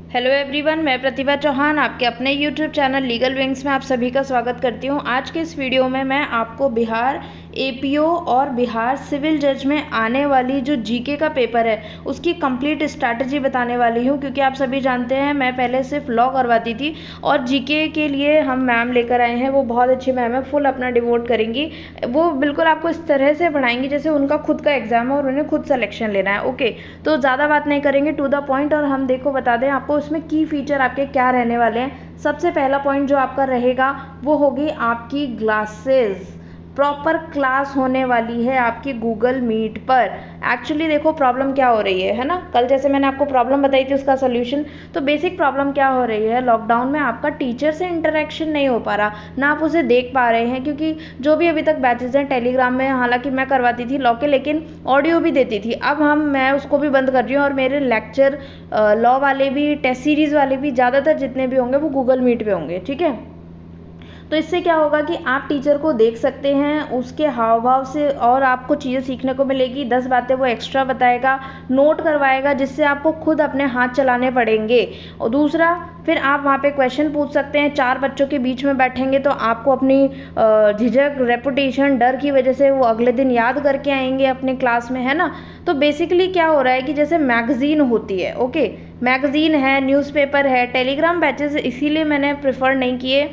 Hello everyone, मैं प्रतिभा चौहान आपके अपने यूट्यूब चैनल लीगल विंग्स में आप सभी का स्वागत करती हूं। आज के इस वीडियो में मैं आपको बिहार एपीओ और बिहार सिविल जज में आने वाली जो जीके का पेपर है उसकी कंप्लीट स्ट्रैटेजी बताने वाली हूं, क्योंकि आप सभी जानते हैं मैं पहले सिर्फ लॉ करवाती थी और जीके के लिए हम मैम लेकर आए हैं। वो बहुत अच्छी मैम है, फुल अपना डिवोट करेंगी। वो बिल्कुल आपको इस तरह से पढ़ाएंगी जैसे उनका खुद का एग्जाम है और उन्हें खुद सिलेक्शन लेना है। ओके, तो ज़्यादा बात नहीं करेंगे, टू द पॉइंट। और हम देखो बता दें आपको उसमें की फीचर आपके क्या रहने वाले हैं। सबसे पहला पॉइंट जो आपका रहेगा वो होगी आपकी ग्लासेस। प्रॉपर क्लास होने वाली है आपकी गूगल मीट पर। एक्चुअली देखो प्रॉब्लम क्या हो रही है ना, कल जैसे मैंने आपको प्रॉब्लम बताई थी उसका सोल्यूशन। तो बेसिक प्रॉब्लम क्या हो रही है, लॉकडाउन में आपका टीचर से इंटरेक्शन नहीं हो पा रहा, ना आप उसे देख पा रहे हैं। क्योंकि जो भी अभी तक बैचेज हैं टेलीग्राम में, हालांकि मैं करवाती थी लॉ के, लेकिन ऑडियो भी देती थी। अब मैं उसको भी बंद कर रही हूँ और मेरे लेक्चर लॉ वाले भी, टेस्ट सीरीज़ वाले भी, ज़्यादातर जितने भी होंगे वो गूगल मीट पे होंगे। ठीक है, तो इससे क्या होगा कि आप टीचर को देख सकते हैं, उसके हाव भाव से और आपको चीज़ें सीखने को मिलेगी। 10 बातें वो एक्स्ट्रा बताएगा, नोट करवाएगा, जिससे आपको खुद अपने हाथ चलाने पड़ेंगे। और दूसरा, फिर आप वहाँ पे क्वेश्चन पूछ सकते हैं। 4 बच्चों के बीच में बैठेंगे तो आपको अपनी झिझक, रेपुटेशन, डर की वजह से वो अगले दिन याद करके आएंगे अपने क्लास में, है ना। तो बेसिकली क्या हो रहा है कि जैसे मैगजीन होती है, ओके, मैगजीन है, न्यूज़पेपर है, टेलीग्राम बैचेस इसीलिए मैंने प्रेफर नहीं किए,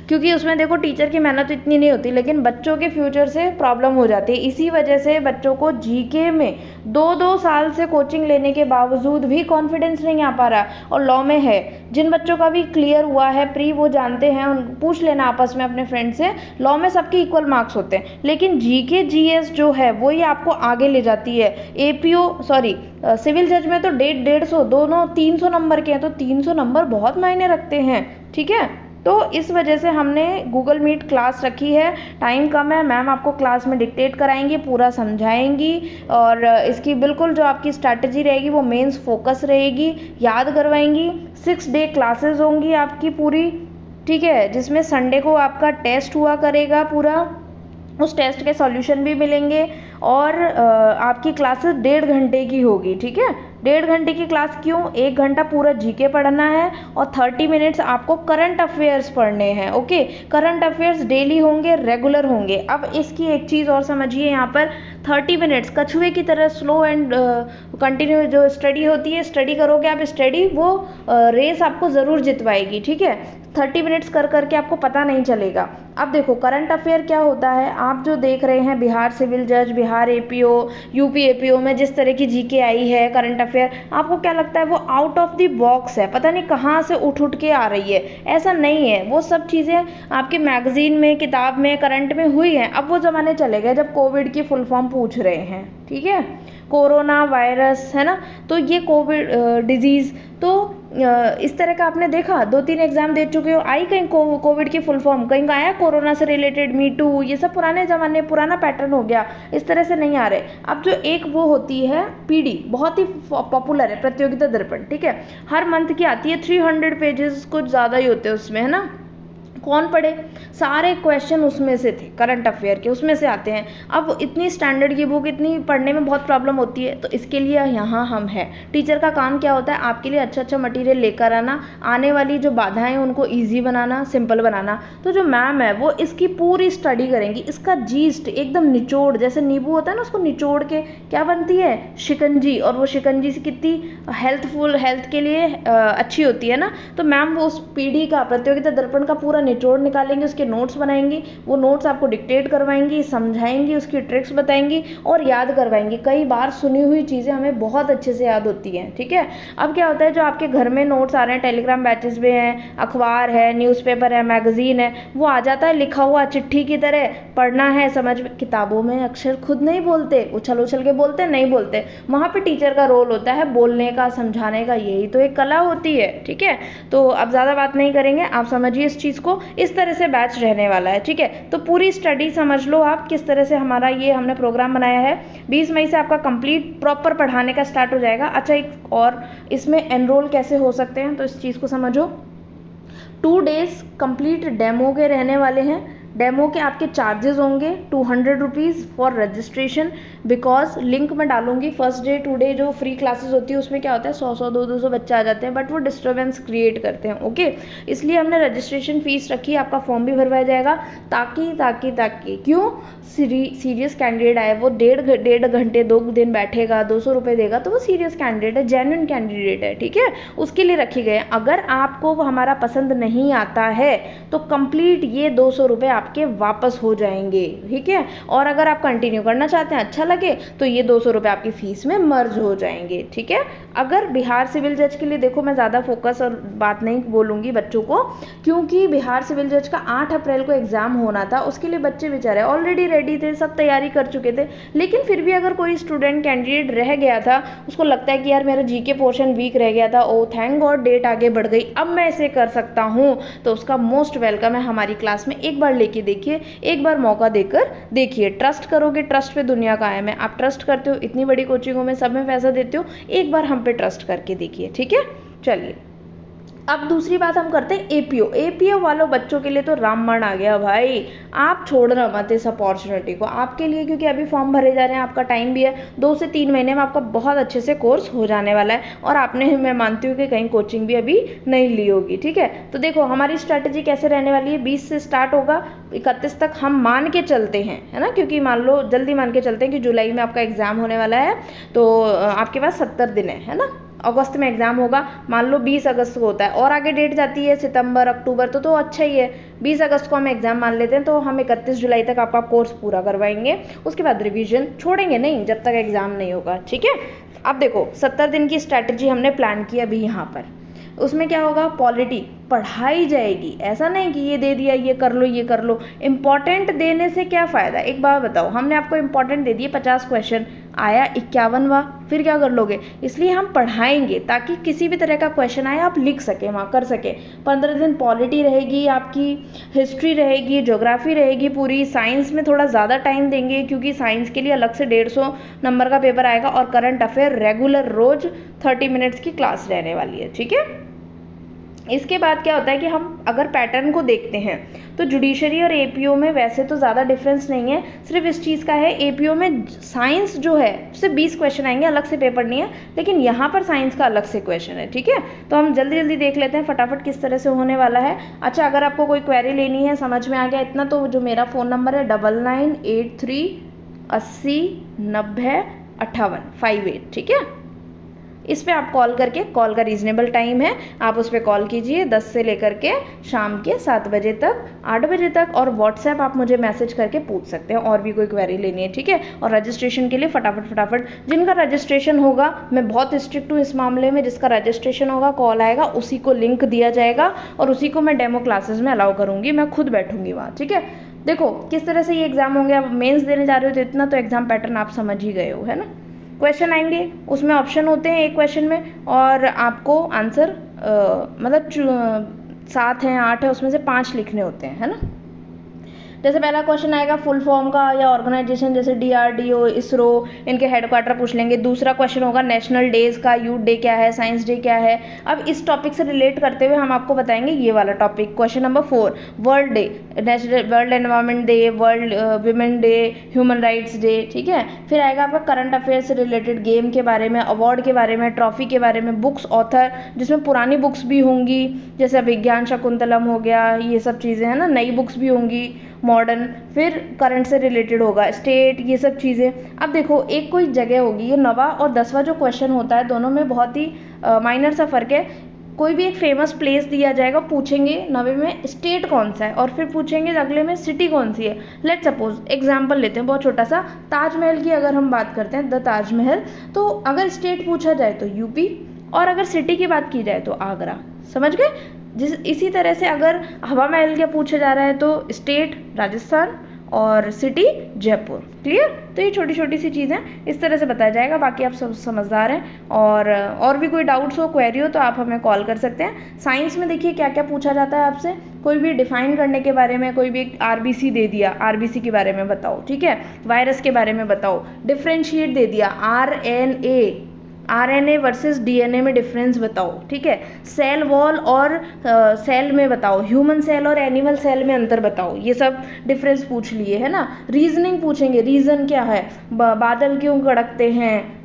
क्योंकि उसमें देखो टीचर की मेहनत तो इतनी नहीं होती, लेकिन बच्चों के फ्यूचर से प्रॉब्लम हो जाती है। इसी वजह से बच्चों को जीके में 2-2 साल से कोचिंग लेने के बावजूद भी कॉन्फिडेंस नहीं आ पा रहा। और लॉ में है, जिन बच्चों का भी क्लियर हुआ है प्री, वो जानते हैं, पूछ लेना आपस में अपने फ्रेंड से। लॉ में सबके इक्वल मार्क्स होते हैं, लेकिन जीके जीएस जो है वही आपको आगे ले जाती है। एपीओ सॉरी सिविल जज में तो 150-150 दोनों 300 नंबर के हैं, तो 300 नंबर बहुत मायने रखते हैं। ठीक है, तो इस वजह से हमने गूगल मीट क्लास रखी है। टाइम कम है, मैम आपको क्लास में डिक्टेट कराएंगी, पूरा समझाएंगी, और इसकी बिल्कुल जो आपकी स्ट्रैटेजी रहेगी वो मेंस फोकस रहेगी, याद करवाएंगी। 6 डे क्लासेस होंगी आपकी पूरी, ठीक है, जिसमें संडे को आपका टेस्ट हुआ करेगा पूरा, उस टेस्ट के सॉल्यूशन भी मिलेंगे। और आपकी क्लासेस 1.5 घंटे की होगी। ठीक है, 1.5 घंटे की क्लास क्यों, 1 घंटा पूरा जीके पढ़ना है और 30 मिनट्स आपको करंट अफेयर्स पढ़ने हैं। ओके, करंट अफेयर्स डेली होंगे, रेगुलर होंगे। अब इसकी एक चीज़ और समझिए, यहाँ पर 30 मिनट्स कछुए की तरह स्लो एंड कंटिन्यू जो स्टडी होती है, स्टडी करोगे आप स्टडी, वो रेस आपको ज़रूर जितवाएगी। ठीक है, 30 मिनट्स कर करके आपको पता नहीं चलेगा। अब देखो करंट अफेयर क्या होता है, आप जो देख रहे हैं बिहार सिविल जज, बिहार एपीओ, यूपी एपीओ में जिस तरह की जीके आई है करंट अफेयर, आपको क्या लगता है वो आउट ऑफ द बॉक्स है, पता नहीं कहाँ से उठ के आ रही है। ऐसा नहीं है, वो सब चीज़ें आपके मैगजीन में, किताब में, करंट में हुई हैं। अब वो ज़माने चले गए जब कोविड की फुल फॉर्म पूछ रहे हैं। ठीक है, कोरोना वायरस है ना, तो ये कोविड डिजीज़, तो इस तरह का आपने देखा, 2-3 एग्जाम दे चुके हो, आई कहीं कोविड की फुल फॉर्म, कहीं का आया कोरोना से रिलेटेड, मी टू, ये सब पुराने ज़माने, पुराना पैटर्न हो गया, इस तरह से नहीं आ रहे। अब जो एक वो होती है पीडी, बहुत ही पॉपुलर है, प्रतियोगिता दर्पण, ठीक है, हर मंथ की आती है, 300 पेजेस कुछ ज़्यादा ही होते हैं उसमें, है ना। कौन पढ़े, सारे क्वेश्चन उसमें से थे, करंट अफेयर के उसमें से आते हैं। अब इतनी स्टैंडर्ड की बुक, इतनी पढ़ने में बहुत प्रॉब्लम होती है, तो इसके लिए यहाँ हम हैं। टीचर का काम क्या होता है, आपके लिए अच्छा अच्छा मटेरियल लेकर आना, आने वाली जो बाधाएं उनको ईजी बनाना, सिंपल बनाना। तो जो मैम है वो इसकी पूरी स्टडी करेंगी, इसका जीस्ट एकदम निचोड़, जैसे नींबू होता है ना, उसको निचोड़ के क्या बनती है, शिकंजी, और वो शिकंजी से कितनी हेल्थफुल, हेल्थ के लिए अच्छी होती है ना। तो मैम वो उस पीढ़ी का, प्रतियोगिता दर्पण का पूरा निचोड़ निकालेंगे, उसके नोट्स बनाएंगी, वो नोट्स आपको डिक्टेट करवाएंगी, समझाएंगी, उसकी ट्रिक्स बताएंगी और याद करवाएंगी। कई बार सुनी हुई चीज़ें हमें बहुत अच्छे से याद होती हैं। ठीक है, अब क्या होता है, जो आपके घर में नोट्स आ रहे हैं, टेलीग्राम बैचेस में हैं, अखबार है, न्यूज़पेपर है, मैगजीन है, वो आ जाता है लिखा हुआ चिट्ठी की तरह, पढ़ना है, समझ में। किताबों में अक्षर खुद नहीं बोलते, उछल उछल के बोलते, नहीं बोलते, वहाँ पे टीचर का रोल होता है बोलने का, समझाने का, यही तो एक कला होती है। ठीक है, तो अब ज़्यादा बात नहीं करेंगे, आप समझिए इस चीज़ को, इस तरह से बैच रहने वाला है। ठीक है, तो पूरी स्टडी समझ लो आप, किस तरह से हमारा ये हमने प्रोग्राम बनाया है। 20 मई से आपका कंप्लीट प्रॉपर पढ़ाने का स्टार्ट हो जाएगा। अच्छा, एक और, इसमें एनरोल कैसे हो सकते हैं, तो इस चीज़ को समझो। 2 डेज कंप्लीट डेमो के रहने वाले हैं। डेमो के आपके चार्जेस होंगे 200 rupees for registration. Because link मैं डालूंगी फर्स्ट डे टुडे जो फ्री क्लासेस होती है उसमें क्या होता है 100 200 बच्चे आ जाते हैं, बट वो डिस्टर्बेंस क्रिएट करते हैं। ओके, इसलिए हमने रजिस्ट्रेशन फीस रखी, आपका फॉर्म भी भरवाया जाएगा ताकि क्यों सीरियस कैंडिडेट आए, वो डेढ़ घंटे 2 दिन बैठेगा 200 रुपये देगा तो वो सीरियस कैंडिडेट है, जेन्युइन कैंडिडेट है, ठीक है, उसके लिए रखी गए। अगर आपको वो हमारा पसंद नहीं आता है तो कंप्लीट ये 200 रुपये आपके वापस हो जाएंगे, ठीक है। और अगर आप कंटिन्यू करना चाहते हैं, अच्छा लगे, तो ये 200 रुपये आपकी फीस में मर्ज हो जाएंगे, ठीक है। अगर बिहार सिविल जज के लिए देखो, मैं ज़्यादा फोकस और बात नहीं बोलूँगी बच्चों को, क्योंकि बिहार सिविल जज का 8 अप्रैल को एग्ज़ाम होना था, उसके लिए बच्चे बेचारे ऑलरेडी रेडी थे, सब तैयारी कर चुके थे, लेकिन फिर भी अगर कोई स्टूडेंट कैंडिडेट रह गया था, उसको लगता है कि यार मेरा जीके पोर्शन वीक रह गया था, ओ थैंक गॉड डेट आगे बढ़ गई, अब मैं इसे कर सकता हूँ, तो उसका मोस्ट वेलकम है हमारी क्लास में। एक बार लेके देखिए, एक बार मौका देकर देखिए, ट्रस्ट करोगे, ट्रस्ट पे दुनिया कायम है। आप ट्रस्ट करते हो, इतनी बड़ी कोचिंगों में सब में पैसा देते हो, एक बार हम पे ट्रस्ट करके देखिए, ठीक है। चलिए, अब दूसरी बात हम करते हैं एपीओ वालों बच्चों के लिए तो रामबाण आ गया भाई, आप छोड़ना मत इस अपॉर्चुनिटी को आपके लिए, क्योंकि अभी फॉर्म भरे जा रहे हैं, आपका टाइम भी है, 2 से 3 महीने में आपका बहुत अच्छे से कोर्स हो जाने वाला है। और आपने, मैं मानती हूँ कि कहीं कोचिंग भी अभी नहीं ली होगी, ठीक है। तो देखो हमारी स्ट्रैटेजी कैसे रहने वाली है, 20 से स्टार्ट होगा, 31 तक हम मान के चलते हैं, है ना, क्योंकि मान लो जल्दी मान के चलते हैं कि जुलाई में आपका एग्जाम होने वाला है, तो आपके पास 70 दिन है ना, अगस्त में एग्जाम होगा, मान लो 20 अगस्त को होता है, और आगे डेट जाती है सितंबर अक्टूबर, तो अच्छा ही है, 20 अगस्त को हम एग्जाम मान लेते हैं, तो हम 31 जुलाई तक आपका कोर्स पूरा करवाएंगे, उसके बाद रिवीजन छोड़ेंगे नहीं जब तक एग्जाम नहीं होगा, ठीक है। अब देखो 70 दिन की स्ट्रैटेजी हमने प्लान की अभी यहाँ पर, उसमें क्या होगा, पॉलिटी पढ़ाई जाएगी, ऐसा नहीं कि ये दे दिया ये कर लो, इंपॉर्टेंट देने से क्या फ़ायदा। एक बात बताओ, हमने आपको इंपॉर्टेंट दे दिए, 50 क्वेश्चन आया 51वां, फिर क्या कर लोगे, इसलिए हम पढ़ाएंगे ताकि किसी भी तरह का क्वेश्चन आए आप लिख सकें, वहाँ कर सकें। 15 दिन पॉलिटी रहेगी आपकी, हिस्ट्री रहेगी, ज्योग्राफी रहेगी पूरी, साइंस में थोड़ा ज़्यादा टाइम देंगे क्योंकि साइंस के लिए अलग से 150 नंबर का पेपर आएगा, और करंट अफेयर रेगुलर रोज 30 मिनट्स की क्लास रहने वाली है, ठीक है। इसके बाद क्या होता है कि हम अगर पैटर्न को देखते हैं तो जुडिशरी और एपीओ में वैसे तो ज़्यादा डिफरेंस नहीं है, सिर्फ इस चीज़ का है, एपीओ में साइंस जो है उससे 20 क्वेश्चन आएंगे, अलग से पेपर नहीं है, लेकिन यहाँ पर साइंस का अलग से क्वेश्चन है, ठीक है। तो हम जल्दी देख लेते हैं फटाफट किस तरह से होने वाला है। अच्छा, अगर आपको कोई क्वेरी लेनी है, समझ में आ गया इतना, तो जो मेरा फ़ोन नंबर है 9983 80 90 58 58, ठीक है, इस पे आप कॉल करके, कॉल का रीजनेबल टाइम है, आप उस पर कॉल कीजिए 10 से लेकर के शाम के 7 बजे तक, 8 बजे तक, और व्हाट्सएप आप मुझे मैसेज करके पूछ सकते हैं और भी कोई क्वेरी लेनी है, ठीक है। और रजिस्ट्रेशन के लिए फटाफट जिनका रजिस्ट्रेशन होगा, मैं बहुत स्ट्रिक्ट हूँ इस मामले में, जिसका रजिस्ट्रेशन होगा कॉल आएगा, उसी को लिंक दिया जाएगा और उसी को मैं डेमो क्लासेस में अलाउ करूँगी, मैं खुद बैठूंगी वहाँ, ठीक है। देखो किस तरह से ये एग्जाम होंगे, आप मेंस देने जा रहे हो तो इतना तो एग्जाम पैटर्न आप समझ ही गए हो, है ना। क्वेश्चन आएंगे, उसमें ऑप्शन होते हैं एक क्वेश्चन में, और आपको आंसर मतलब 7 है 8 है, उसमें से 5 लिखने होते हैं, है ना। जैसे पहला क्वेश्चन आएगा फुल फॉर्म का या ऑर्गेनाइजेशन, जैसे DRDO, इसरो, इनके हेडक्वार्टर पूछ लेंगे। दूसरा क्वेश्चन होगा नेशनल डेज का, यूथ डे क्या है, साइंस डे क्या है। अब इस टॉपिक से रिलेट करते हुए हम आपको बताएंगे ये वाला topic, question number 4 world day, world environment day, world women day, human rights day, ठीक है। फिर आएगा आपका करंट अफेयर से रिलेटेड, गेम के बारे में, अवार्ड के बारे में, ट्रॉफी के बारे में, बुक्स, ऑथर, जिसमें पुरानी बुक्स भी होंगी, जैसे विज्ञान शकुंतलम हो गया, ये सब चीज़ें हैं ना, नई बुक्स भी होंगी, मॉडर्न। फिर करंट से रिलेटेड होगा, स्टेट, ये सब चीज़ें। अब देखो एक कोई जगह होगी, ये 9वां और 10वां जो क्वेश्चन होता है, दोनों में बहुत ही माइनर सा फर्क है। कोई भी एक फेमस प्लेस दिया जाएगा, पूछेंगे 9वें में स्टेट कौन सा है, और फिर पूछेंगे अगले में सिटी कौन सी है। लेट सपोज एग्जाम्पल लेते हैं बहुत छोटा सा, ताजमहल की अगर हम बात करते हैं, द ताजमहल, तो अगर स्टेट पूछा जाए तो यूपी, और अगर सिटी की बात की जाए तो आगरा, समझ गए। इसी तरह से अगर हवा महल का पूछा जा रहा है तो स्टेट राजस्थान और सिटी जयपुर, क्लियर। तो ये छोटी छोटी सी चीज़ें इस तरह से बताया जाएगा, बाकी आप सब समझदार हैं। और भी कोई डाउट्स हो, क्वेरी हो, तो आप हमें कॉल कर सकते हैं। साइंस में देखिए क्या क्या पूछा जाता है आपसे, कोई भी डिफाइन करने के बारे में, कोई भी एक RBC दे दिया, RBC के बारे में बताओ, ठीक है। वायरस के बारे में बताओ, डिफ्रेंशिएट दे दिया, RNA, आरएनए वर्सेस डीएनए में डिफरेंस बताओ, ठीक है। सेल वॉल और सेल में बताओ, ह्यूमन सेल और एनिमल सेल में अंतर बताओ, ये सब डिफरेंस पूछ लिए है ना। रीजनिंग पूछेंगे, रीज़न क्या है, बादल क्यों कड़कते हैं,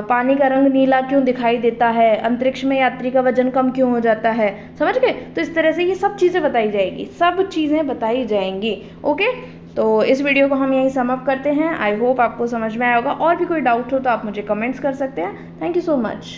पानी का रंग नीला क्यों दिखाई देता है, अंतरिक्ष में यात्री का वजन कम क्यों हो जाता है, समझ गए। तो इस तरह से ये सब चीज़ें बताई जाएगी, सब चीज़ें बताई जाएंगी। ओके, तो इस वीडियो को हम यहीं सम अप करते हैं। आई होप आपको समझ में आया होगा। और भी कोई डाउट हो तो आप मुझे कमेंट्स कर सकते हैं। Thank you so much.